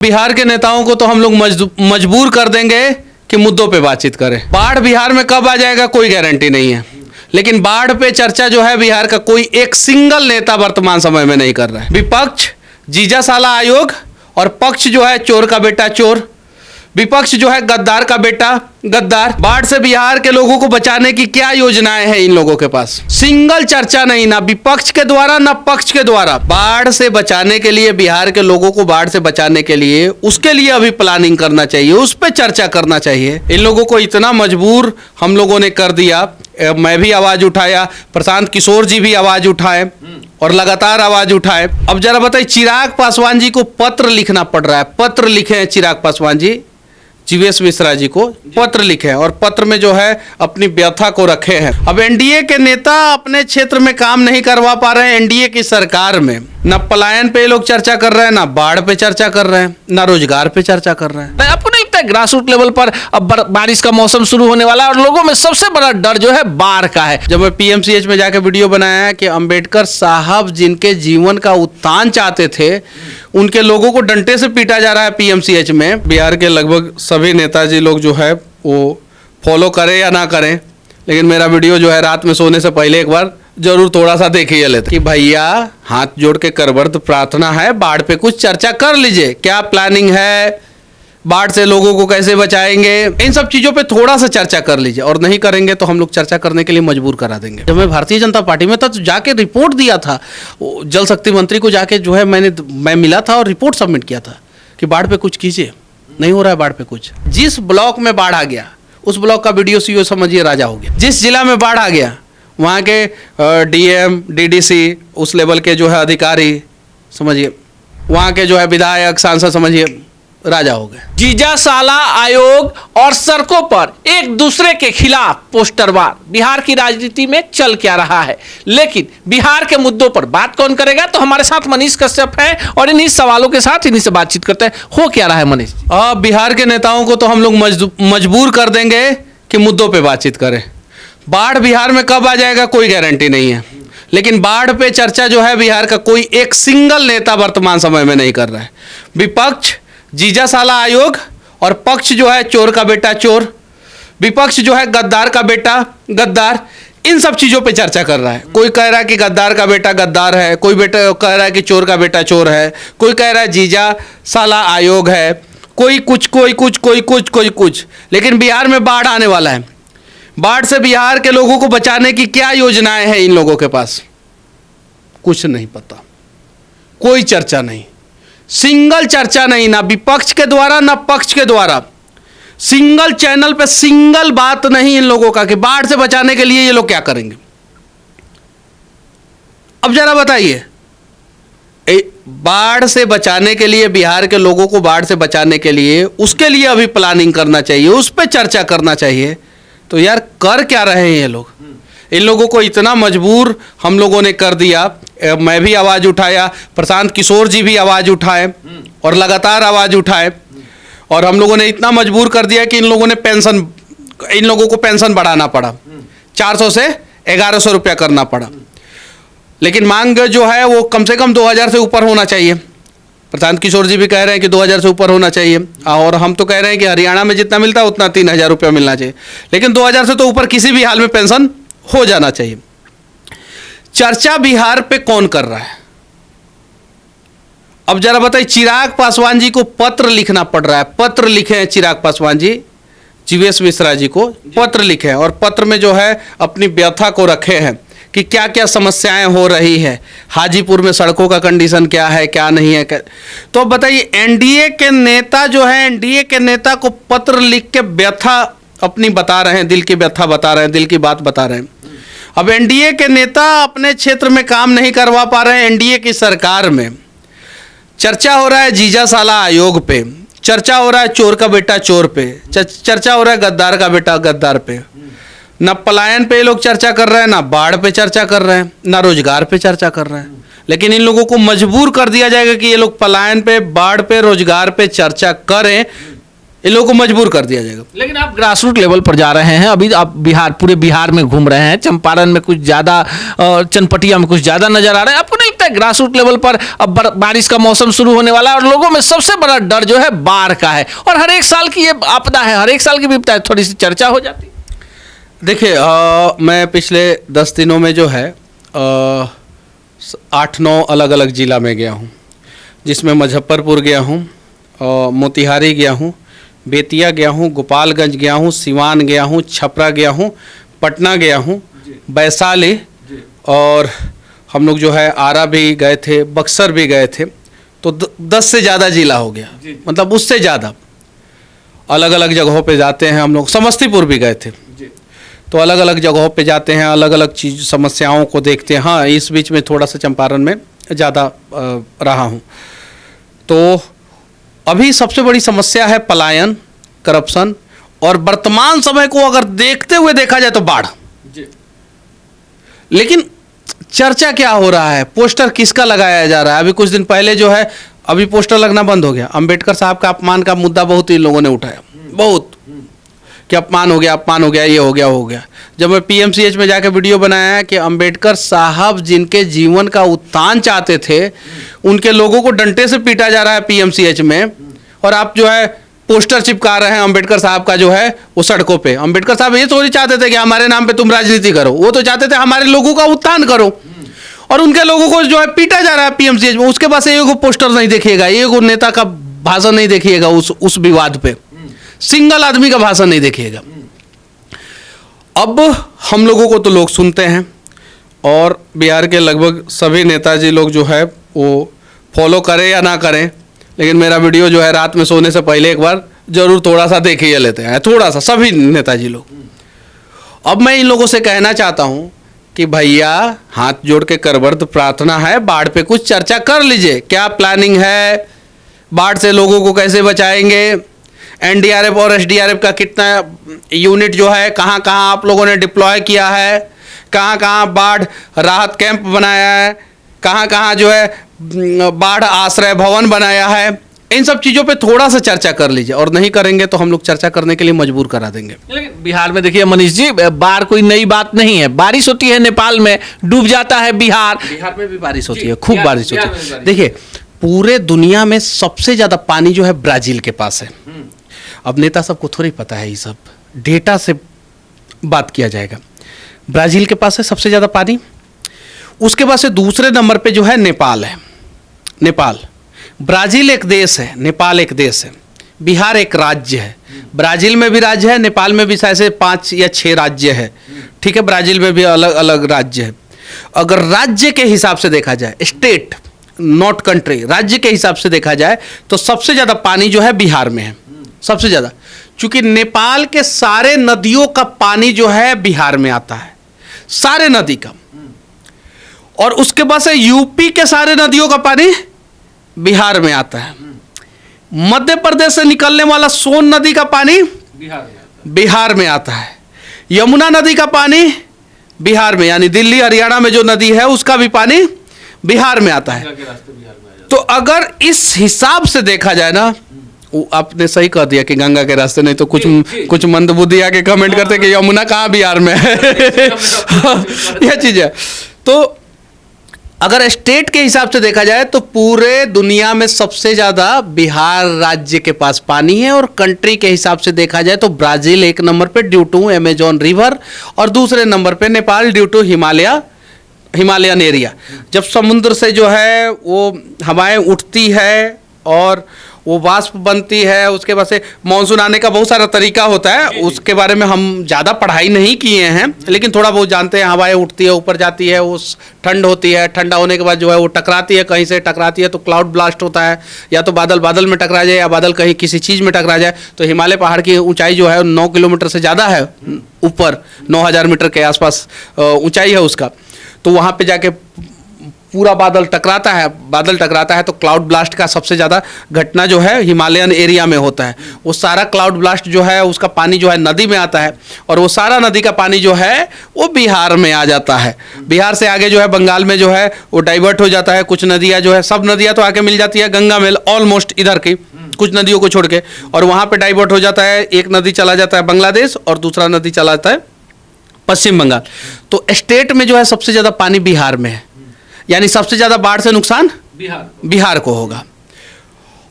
बिहार के नेताओं को तो हम लोग मजबूर कर देंगे कि मुद्दों पे बातचीत करें। बाढ़ बिहार में कब आ जाएगा कोई गारंटी नहीं है, लेकिन बाढ़ पे चर्चा जो है बिहार का कोई एक सिंगल नेता वर्तमान समय में नहीं कर रहा है। विपक्ष जीजा साला आयोग और पक्ष जो है चोर का बेटा चोर, विपक्ष जो है गद्दार का बेटा गद्दार। बाढ़ से बिहार के लोगों को बचाने की क्या योजनाएं हैं इन लोगों के पास? सिंगल चर्चा नहीं, ना विपक्ष के द्वारा ना पक्ष के द्वारा। बाढ़ से बचाने के लिए, बिहार के लोगों को बाढ़ से बचाने के लिए, उसके लिए अभी प्लानिंग करना चाहिए, उस पर चर्चा करना चाहिए। इन लोगों को इतना मजबूर हम लोगों ने कर दिया। मैं भी आवाज उठाया, प्रशांत किशोर जी भी आवाज उठाए और लगातार आवाज उठाए। अब जरा बताइए, चिराग पासवान जी को पत्र लिखना पड़ रहा है। पत्र लिखे हैं चिराग पासवान जी, जीवेश मिश्रा जी को पत्र लिखे हैं और पत्र में जो है अपनी व्यथा को रखे हैं। अब एनडीए के नेता अपने क्षेत्र में काम नहीं करवा पा रहे हैं। एनडीए की सरकार में न पलायन पे लोग चर्चा कर रहे हैं, ना बाढ़ पे चर्चा कर रहे हैं, ना रोजगार पे चर्चा कर रहे हैं। आपको नहीं लगता है ग्रास रूट लेवल पर अब बारिश का मौसम शुरू होने वाला है और लोगों में सबसे बड़ा डर जो है बाढ़ का है? जब मैं पीएमसीएच में जाके वीडियो बनाया है कि अंबेडकर साहब जिनके जीवन का उत्थान चाहते थे, उनके लोगों को डंडे से पीटा जा रहा है पीएमसीएच में। बिहार के लगभग सभी नेताजी लोग जो है वो फॉलो करें या ना करें, लेकिन मेरा वीडियो जो है रात में सोने से पहले एक बार जरूर थोड़ा सा देखिए लेते कि भैया हाथ जोड़ के करबर्द प्रार्थना है, बाढ़ पे कुछ चर्चा कर लीजिए। क्या प्लानिंग है, बाढ़ से लोगों को कैसे बचाएंगे, इन सब चीज़ों पे थोड़ा सा चर्चा कर लीजिए। और नहीं करेंगे तो हम लोग चर्चा करने के लिए मजबूर करा देंगे। जब मैं भारतीय जनता पार्टी में था तो जाके रिपोर्ट दिया था, जल शक्ति मंत्री को जाके जो है मैं मिला था और रिपोर्ट सबमिट किया था कि बाढ़ पे कुछ कीजिए, नहीं हो रहा है बाढ़ पे कुछ। जिस ब्लॉक में बाढ़ आ गया उस ब्लॉक का बीडीओ सीओ समझिए राजा हो गया। जिस जिला में बाढ़ आ गया वहाँ के डीएम डीडीसी उस लेवल के जो है अधिकारी समझिए, वहाँ के जो है विधायक सांसद समझिए राजा हो गए। जीजा साला आयोग और सड़कों पर एक दूसरे के खिलाफ पोस्टरवार बिहार की राजनीति में चल क्या रहा है, लेकिन बिहार के मुद्दों पर बात कौन करेगा? तो हमारे साथ मनीष कश्यप है और इन्हीं सवालों के साथ इन्हीं से बातचीत करते हैं। हो क्या रहा है मनीष? बिहार के नेताओं को तो हम लोग मजबूर कर देंगे कि मुद्दों पे बातचीत करें। बाढ़ बिहार में कब आ जाएगा कोई गारंटी नहीं है, लेकिन बाढ़ पे चर्चा जो है बिहार का कोई एक सिंगल नेता वर्तमान समय में नहीं कर रहा है। विपक्ष जीजा साला आयोग और पक्ष जो है चोर का बेटा चोर, विपक्ष जो है गद्दार का बेटा गद्दार, इन सब चीज़ों पे चर्चा कर रहा है। कोई कह रहा है कि गद्दार का बेटा गद्दार है, कोई बेटा कह रहा है कि चोर का बेटा चोर है, कोई कह रहा है जीजा साला आयोग है, कोई कुछ कोई कुछ कोई कुछ कोई कुछ। लेकिन बिहार में बाढ़ आने वाला है। बाढ़ से बिहार के लोगों को बचाने की क्या योजनाएं हैं इन लोगों के पास? कुछ नहीं पता, कोई चर्चा नहीं, सिंगल चर्चा नहीं, ना विपक्ष के द्वारा ना पक्ष के द्वारा। सिंगल चैनल पे सिंगल बात नहीं इन लोगों का कि बाढ़ से बचाने के लिए ये लोग क्या करेंगे। अब जरा बताइए, बाढ़ से बचाने के लिए, बिहार के लोगों को बाढ़ से बचाने के लिए, उसके लिए अभी प्लानिंग करना चाहिए, उस पर चर्चा करना चाहिए। तो यार कर क्या रहे हैं ये लोग? इन लोगों को इतना मजबूर हम लोगों ने कर दिया। मैं भी आवाज उठाया, प्रशांत किशोर जी भी आवाज उठाए और लगातार आवाज उठाए, और हम लोगों ने इतना मजबूर कर दिया कि इन लोगों को पेंशन बढ़ाना पड़ा, 400 से 1100 रुपया करना पड़ा। लेकिन मांग जो है वो कम से कम 2000 से ऊपर होना चाहिए। प्रशांत किशोर जी भी कह रहे हैं कि 2000 से ऊपर होना चाहिए, और हम तो कह रहे हैं कि हरियाणा में जितना मिलता है उतना 3000 रुपया मिलना चाहिए, लेकिन 2000 से तो ऊपर किसी भी हाल में पेंशन हो जाना चाहिए। चर्चा बिहार पे कौन कर रहा है? अब जरा बताइए, चिराग पासवान जी को पत्र लिखना पड़ रहा है। पत्र लिखे हैं चिराग पासवान जी, जीवेश मिश्रा जी को पत्र लिखे हैं और पत्र में जो है अपनी व्यथा को रखे हैं कि क्या क्या समस्याएं हो रही है, हाजीपुर में सड़कों का कंडीशन क्या है, क्या नहीं है। तो बताइए, एनडीए के नेता जो है, एनडीए के नेता को पत्र लिख के व्यथा अपनी बता रहे हैं, दिल की व्यथा बता रहे हैं, दिल की बात बता रहे हैं। अब एनडीए के नेता अपने क्षेत्र में काम नहीं करवा पा रहे हैं। एनडीए की सरकार में चर्चा हो रहा है जीजा साला आयोग पे, चर्चा हो रहा है चोर का बेटा चोर पे, चर्चा हो रहा है गद्दार का बेटा गद्दार पे। न पलायन पे लोग चर्चा कर रहे हैं, ना बाढ़ पे चर्चा कर रहे हैं, ना रोजगार पे चर्चा कर रहे हैं। लेकिन इन लोगों को मजबूर कर दिया जाएगा कि ये लोग पलायन पे, बाढ़ पे, रोजगार पे चर्चा करें। इन लोगों को मजबूर कर दिया जाएगा। लेकिन आप ग्रास रूट लेवल पर जा रहे हैं, अभी आप पूरे बिहार में घूम रहे हैं, चंपारण में कुछ ज़्यादा, चनपटिया में कुछ ज़्यादा नजर आ रहा है। आपको नहीं लगता है ग्रास रूट लेवल पर अब बारिश का मौसम शुरू होने वाला है और लोगों में सबसे बड़ा डर जो है बाढ़ का है, और हर एक साल की ये आपदा है, हर एक साल की विपदा है, थोड़ी सी चर्चा हो जाती। देखिए, मैं पिछले 10 दिनों में जो है 8-9 अलग अलग ज़िला में गया हूँ, जिसमें मुजफ्फरपुर गया हूँ, मोतिहारी गया हूँ, बेतिया गया हूँ, गोपालगंज गया हूँ, सिवान गया हूँ, छपरा गया हूँ, पटना गया हूँ, वैशाली, और हम लोग जो है आरा भी गए थे, बक्सर भी गए थे। तो 10 से ज़्यादा ज़िला हो गया, मतलब उससे ज़्यादा अलग अलग जगहों पे जाते हैं हम लोग। समस्तीपुर भी गए थे। तो अलग अलग जगहों पे जाते हैं, अलग अलग चीज़ समस्याओं को देखते हैं। हाँ, इस बीच में थोड़ा सा चंपारण में ज़्यादा रहा हूँ। तो अभी सबसे बड़ी समस्या है पलायन, करप्शन, और वर्तमान समय को अगर देखते हुए देखा जाए तो बाढ़। लेकिन चर्चा क्या हो रहा है, पोस्टर किसका लगाया जा रहा है? अभी कुछ दिन पहले जो है, अभी पोस्टर लगना बंद हो गया। अंबेडकर साहब का अपमान का मुद्दा बहुत ही लोगों ने उठाया, बहुत, कि अपमान हो गया, अपमान हो गया, ये हो गया, हो गया। जब मैं पीएमसीएच में जाकर वीडियो बनाया कि अंबेडकर साहब जिनके जीवन का उत्थान चाहते थे, उनके लोगों को डंडे से पीटा जा रहा है पीएमसीएच में, और आप जो है पोस्टर चिपका रहे हैं अंबेडकर साहब का जो है वो सड़कों पे। अंबेडकर साहब ये थोड़ी चाहते थे कि हमारे नाम पे तुम राजनीति करो, वो तो चाहते थे हमारे लोगों का उत्थान करो, और उनके लोगों को जो है पीटा जा रहा है पीएमसीएच में। उसके पास एक पोस्टर नहीं देखिएगा, एक नेता का भाषण नहीं देखिएगा उस विवाद पे, सिंगल आदमी का भाषण नहीं देखिएगा। अब हम लोगों को तो लोग सुनते हैं, और बिहार के लगभग सभी नेताजी लोग जो है वो फॉलो करें या ना करें, लेकिन मेरा वीडियो जो है रात में सोने से पहले एक बार जरूर थोड़ा सा देख ही लेते हैं, थोड़ा सा, सभी नेताजी लोग। अब मैं इन लोगों से कहना चाहता हूं कि भैया, हाथ जोड़ के करबद्ध प्रार्थना है, बाढ़ पे कुछ चर्चा कर लीजिए। क्या प्लानिंग है, बाढ़ से लोगों को कैसे बचाएंगे, एनडीआरएफ और एसडीआरएफ का कितना यूनिट जो है कहाँ कहाँ आप लोगों ने डिप्लॉय किया है, कहाँ कहाँ बाढ़ राहत कैंप बनाया है, कहाँ कहाँ जो है बाढ़ आश्रय भवन बनाया है। इन सब चीज़ों पे थोड़ा सा चर्चा कर लीजिए, और नहीं करेंगे तो हम लोग चर्चा करने के लिए मजबूर करा देंगे। लेकिन बिहार में देखिए मनीष जी, बाढ़ कोई नई बात नहीं है। बारिश होती है नेपाल में, डूब जाता है बिहार में भी बारिश होती है, खूब बारिश होती है। देखिए, पूरे दुनिया में सबसे ज़्यादा पानी जो है ब्राज़ील के पास है। अब नेता सबको थोड़ी पता है, ये सब डेटा से बात किया जाएगा। ब्राज़ील के पास है सबसे ज़्यादा पानी, उसके बाद से दूसरे नंबर पे जो है नेपाल है। नेपाल, ब्राज़ील एक देश है, नेपाल एक देश है, बिहार एक राज्य है। ब्राज़ील में भी राज्य है, नेपाल में भी शायद से 5 या 6 राज्य है, ठीक है। ब्राज़ील में भी अलग अलग राज्य है। अगर राज्य के हिसाब से देखा जाए, स्टेट नॉट कंट्री, राज्य के हिसाब से देखा जाए तो सबसे ज़्यादा पानी जो है बिहार में है, सबसे ज़्यादा। चूँकि नेपाल के सारे नदियों का पानी जो है बिहार में आता है, सारे नदी का, और उसके बाद से यूपी के सारे नदियों का पानी बिहार में आता है। मध्य प्रदेश से निकलने वाला सोन नदी का पानी बिहार में आता है। यमुना नदी का पानी बिहार में, यानी दिल्ली हरियाणा में जो नदी है उसका भी पानी बिहार में आता है। तो अगर इस हिसाब से देखा जाए ना, आपने सही कह दिया कि गंगा के रास्ते, नहीं तो कुछ मंदबुद्धि आके कमेंट करते कि यमुना कहाँ बिहार में है। यह चीज है। तो अगर स्टेट के हिसाब से देखा जाए तो पूरे दुनिया में सबसे ज़्यादा बिहार राज्य के पास पानी है, और कंट्री के हिसाब से देखा जाए तो ब्राज़ील एक नंबर पे ड्यू टू अमेजोन रिवर, और दूसरे नंबर पे Nepal due to Himalayan area. जब समुद्र से जो है वो हवाएं उठती है और वो वाष्प बनती है, उसके बाद से मानसून आने का बहुत सारा तरीका होता है, उसके बारे में हम ज़्यादा पढ़ाई नहीं किए हैं, लेकिन थोड़ा बहुत जानते हैं। हवाएं उठती है, ऊपर जाती है, वो ठंड होती है, ठंडा होने के बाद जो है वो टकराती है, कहीं से टकराती है तो क्लाउड ब्लास्ट होता है, या तो बादल में टकरा जाए, या बादल कहीं किसी चीज़ में टकरा जाए। तो हिमालय पहाड़ की ऊंचाई जो है 9 किलोमीटर से ज़्यादा है, ऊपर 9000 मीटर के आसपास ऊंचाई है उसका। तो वहाँ पे जाके पूरा बादल टकराता है तो क्लाउड ब्लास्ट का सबसे ज़्यादा घटना जो है हिमालयन एरिया में होता है। वो सारा क्लाउड ब्लास्ट जो है उसका पानी जो है नदी में आता है, और वो सारा नदी का पानी जो है वो बिहार में आ जाता है। बिहार से आगे जो है बंगाल में जो है वो डाइवर्ट हो जाता है। कुछ नदियाँ जो है, सब नदियाँ तो आके मिल जाती है गंगा में ऑलमोस्ट इधर की, कुछ नदियों को छोड़ के, और वहाँ पर डाइवर्ट हो जाता है। एक नदी चला जाता है बांग्लादेश, और दूसरा नदी चला जाता है पश्चिम बंगाल। तो स्टेट में जो है सबसे ज़्यादा पानी बिहार में है। यानी सबसे ज़्यादा बाढ़ से नुकसान बिहार को होगा।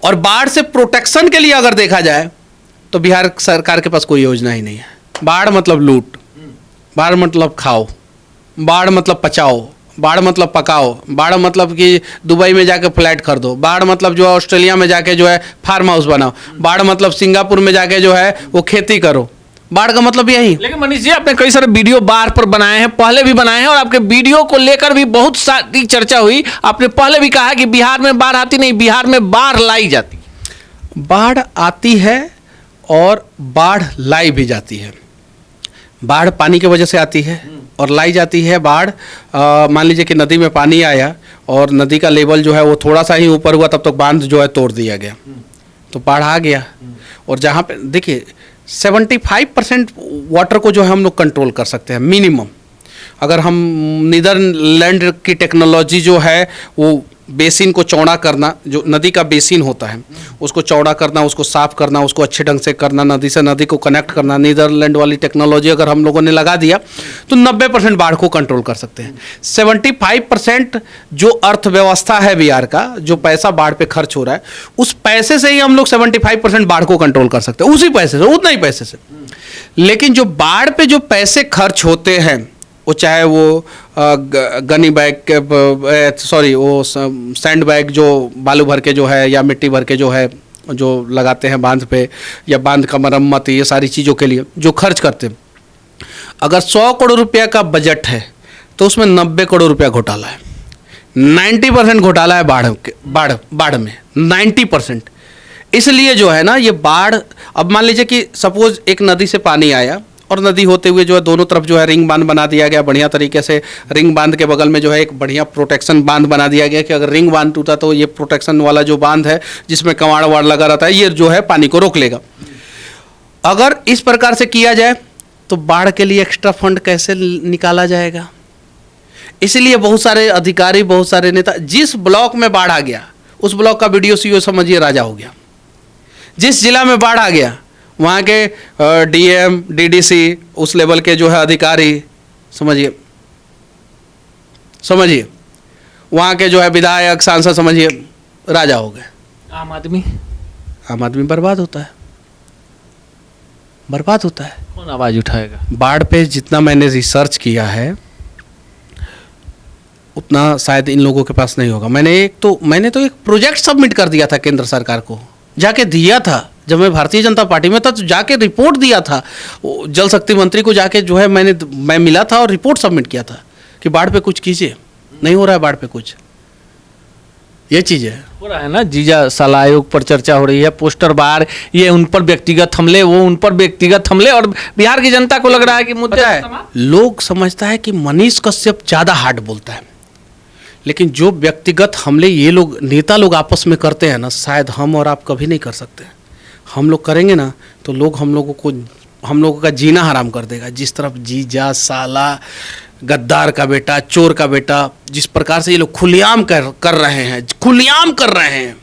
और बाढ़ से प्रोटेक्शन के लिए अगर देखा जाए तो बिहार सरकार के पास कोई योजना ही नहीं है। बाढ़ मतलब लूट, बाढ़ मतलब खाओ, बाढ़ मतलब पचाओ, बाढ़ मतलब पकाओ, बाढ़ मतलब कि दुबई में जाके फ्लैट खरीदो, बाढ़ मतलब जो है ऑस्ट्रेलिया में जाके जो है फार्म हाउस बनाओ, बाढ़ मतलब सिंगापुर में जाके जो है वो खेती करो। बाढ़ का मतलब यही। लेकिन मनीष जी, आपने कई सारे वीडियो बाढ़ पर बनाए हैं, पहले भी बनाए हैं, और आपके वीडियो को लेकर भी बहुत सारी चर्चा हुई। आपने पहले भी कहा कि बिहार में बाढ़ आती नहीं, बिहार में बाढ़ लाई जाती। बाढ़ आती है और बाढ़ लाई भी जाती है। बाढ़ पानी की वजह से आती है और लाई जाती है बाढ़। मान लीजिए कि नदी में पानी आया और नदी का लेवल जो है वो थोड़ा सा ही ऊपर हुआ, तब तक बांध जो है तोड़ दिया गया, तो बाढ़ आ गया। और जहाँ पे देखिए 75% वाटर को जो है हम लोग कंट्रोल कर सकते हैं मिनिमम। अगर हम नीदरलैंड की टेक्नोलॉजी जो है वो बेसिन को चौड़ा करना, जो नदी का बेसिन होता है उसको चौड़ा करना, उसको साफ करना, उसको अच्छे ढंग से करना, नदी से नदी को कनेक्ट करना, नीदरलैंड वाली टेक्नोलॉजी अगर हम लोगों ने लगा दिया तो 90% बाढ़ को कंट्रोल कर सकते हैं। 75% जो अर्थव्यवस्था है बिहार का, जो पैसा बाढ़ पे खर्च हो रहा है, उस पैसे से ही हम लोग 75% बाढ़ को कंट्रोल कर सकते हैं, उसी पैसे से, उतना ही पैसे से। लेकिन जो बाढ़ पे जो पैसे खर्च होते हैं, वो चाहे वो गनी बैग, सॉरी वो सैंड बैग जो बालू भर के जो है या मिट्टी भर के जो है जो लगाते हैं बांध पे, या बांध का मरम्मत, ये सारी चीज़ों के लिए जो खर्च करते हैं, अगर 100 करोड़ रुपया का बजट है तो उसमें 90 करोड़ रुपया घोटाला है। 90% घोटाला है बाढ़ में 90%। इसलिए जो है ना ये बाढ़, अब मान लीजिए कि सपोज एक नदी से पानी आया और नदी होते हुए जो है दोनों तरफ जो है रिंग बांध बना दिया गया बढ़िया तरीके से। रिंग बांध के बगल में जो है एक बढ़िया प्रोटेक्शन बांध बना दिया गया कि अगर रिंग बांध टूटा तो ये प्रोटेक्शन वाला जो बांध है जिसमें कवाड़ वाड़ लगा रहता है, ये जो है पानी को रोक लेगा। अगर इस प्रकार से किया जाए तो बाढ़ के लिए एक्स्ट्रा फंड कैसे निकाला जाएगा? इसलिए बहुत सारे अधिकारी, बहुत सारे नेता, जिस ब्लॉक में बाढ़ आ गया उस ब्लॉक का बीडीओ सीओ समझिए राजा हो गया। जिस जिला में बाढ़ आ गया वहाँ के डीएम डीडीसी उस लेवल के जो है अधिकारी समझिए वहाँ के जो है विधायक सांसद समझिए राजा हो गए। आम आदमी बर्बाद होता है। कौन आवाज उठाएगा? बाढ़ पे जितना मैंने रिसर्च किया है उतना शायद इन लोगों के पास नहीं होगा। मैंने तो एक प्रोजेक्ट सबमिट कर दिया था केंद्र सरकार को, जाके दिया था जब मैं भारतीय जनता पार्टी में था, तो जाके रिपोर्ट दिया था जल शक्ति मंत्री को, जाके जो है मैं मिला था और रिपोर्ट सबमिट किया था कि बाढ़ पे कुछ कीजिए। नहीं हो रहा है बाढ़ पे कुछ, ये चीज़ है। हो रहा है ना, जीजा साला आयोग पर चर्चा हो रही है, पोस्टर बार, ये उन पर व्यक्तिगत हमले, वो उन पर व्यक्तिगत हमले, और बिहार की जनता को लग रहा है कि मुद्दे है, लोग समझता है कि मनीष कश्यप ज़्यादा हार्ड बोलता है, लेकिन जो व्यक्तिगत हमले ये लोग नेता लोग आपस में करते हैं ना, शायद हम और आप कभी नहीं कर सकते। हम लोग करेंगे ना तो लोग हम लोगों का जीना हराम कर देगा। जिस तरफ जीजा साला गद्दार का बेटा, चोर का बेटा, जिस प्रकार से ये लोग खुलेआम कर रहे हैं,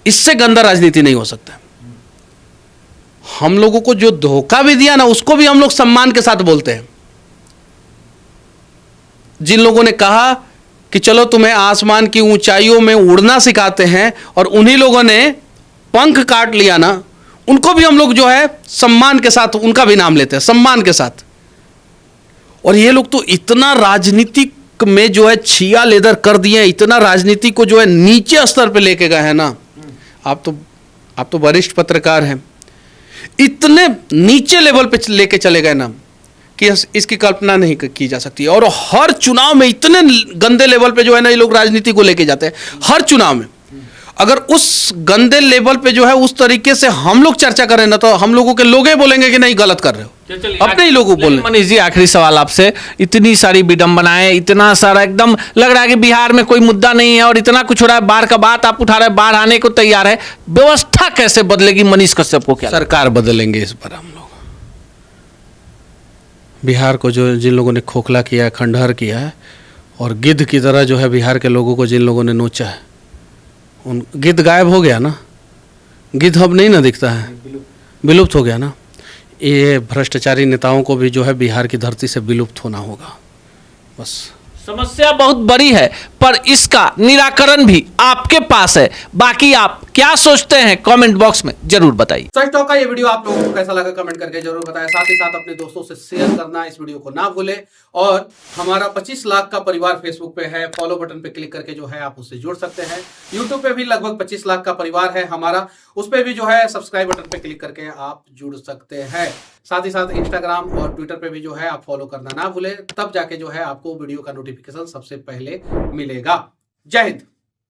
इससे गंदा राजनीति नहीं हो सकता। हम लोगों को जो धोखा भी दिया ना उसको भी हम लोग सम्मान के साथ बोलते हैं। जिन लोगों ने कहा कि चलो तुम्हें आसमान की ऊंचाइयों में उड़ना सिखाते हैं और उन्हीं लोगों ने पंख काट लिया ना, उनको भी हम लोग जो है सम्मान के साथ उनका भी नाम लेते हैं, सम्मान के साथ। और ये लोग तो इतना राजनीतिक में जो है छिया लेदर कर दिए, इतना राजनीति को जो है नीचे स्तर पे लेके गए हैं ना। आप तो वरिष्ठ पत्रकार हैं, इतने नीचे लेवल पे लेके चले गए ना कि इसकी कल्पना नहीं की जा सकती। और हर चुनाव में इतने गंदे लेवल पे जो है ना ये लोग राजनीति को लेके जाते हैं। हर चुनाव में अगर उस गंदे लेवल पे जो है उस तरीके से हम लोग चर्चा करें ना तो हम लोगों के लोग बोलेंगे कि नहीं गलत कर रहे हो, अपने ही लोगों बोले। मनीष जी, आखिरी सवाल आपसे, इतनी सारी विडंबनाएं, इतना सारा एकदम लग रहा है कि बिहार में कोई मुद्दा नहीं है और इतना कुछ हो रहा है, बाढ़ का बात आप उठा रहे हैं, बाढ़ आने को तैयार है, व्यवस्था कैसे बदलेगी मनीष कश्यप को? क्या सरकार बदलेंगे इस पर हम लोग। बिहार को जो जिन लोगों ने खोखला किया है, खंडहर किया है, और गिद्ध की तरह जो है बिहार के लोगों को जिन लोगों ने नोचा है, उन गिद्ध गायब हो गया ना, गिद्ध अब नहीं ना दिखता है, विलुप्त हो गया ना। ये भ्रष्टाचारी नेताओं को भी जो है बिहार की धरती से विलुप्त होना होगा बस। समस्या बहुत बड़ी है, पर इसका निराकरण भी आपके पास है। बाकी आप क्या सोचते हैं कमेंट बॉक्स में जरूर बताइए। सच टॉक का ये वीडियो आप लोगों को कैसा लगा कमेंट करके जरूर बताएं। साथ ही साथ अपने दोस्तों से शेयर करना इस वीडियो को ना भूलें। और हमारा 25 लाख का परिवार फेसबुक पे है, फॉलो बटन पे क्लिक करके जो है आप उससे जुड़ सकते हैं। यूट्यूब पे भी लगभग 25 लाख का परिवार है हमारा, उस पे भी जो है सब्सक्राइब बटन पे क्लिक करके आप जुड़ सकते हैं। साथ ही साथ इंस्टाग्राम और ट्विटर पे भी जो है आप फॉलो करना ना भूलें, तब जाके जो है आपको वीडियो का नोटिफिकेशन सबसे पहले मिलेगा। जय हिंद।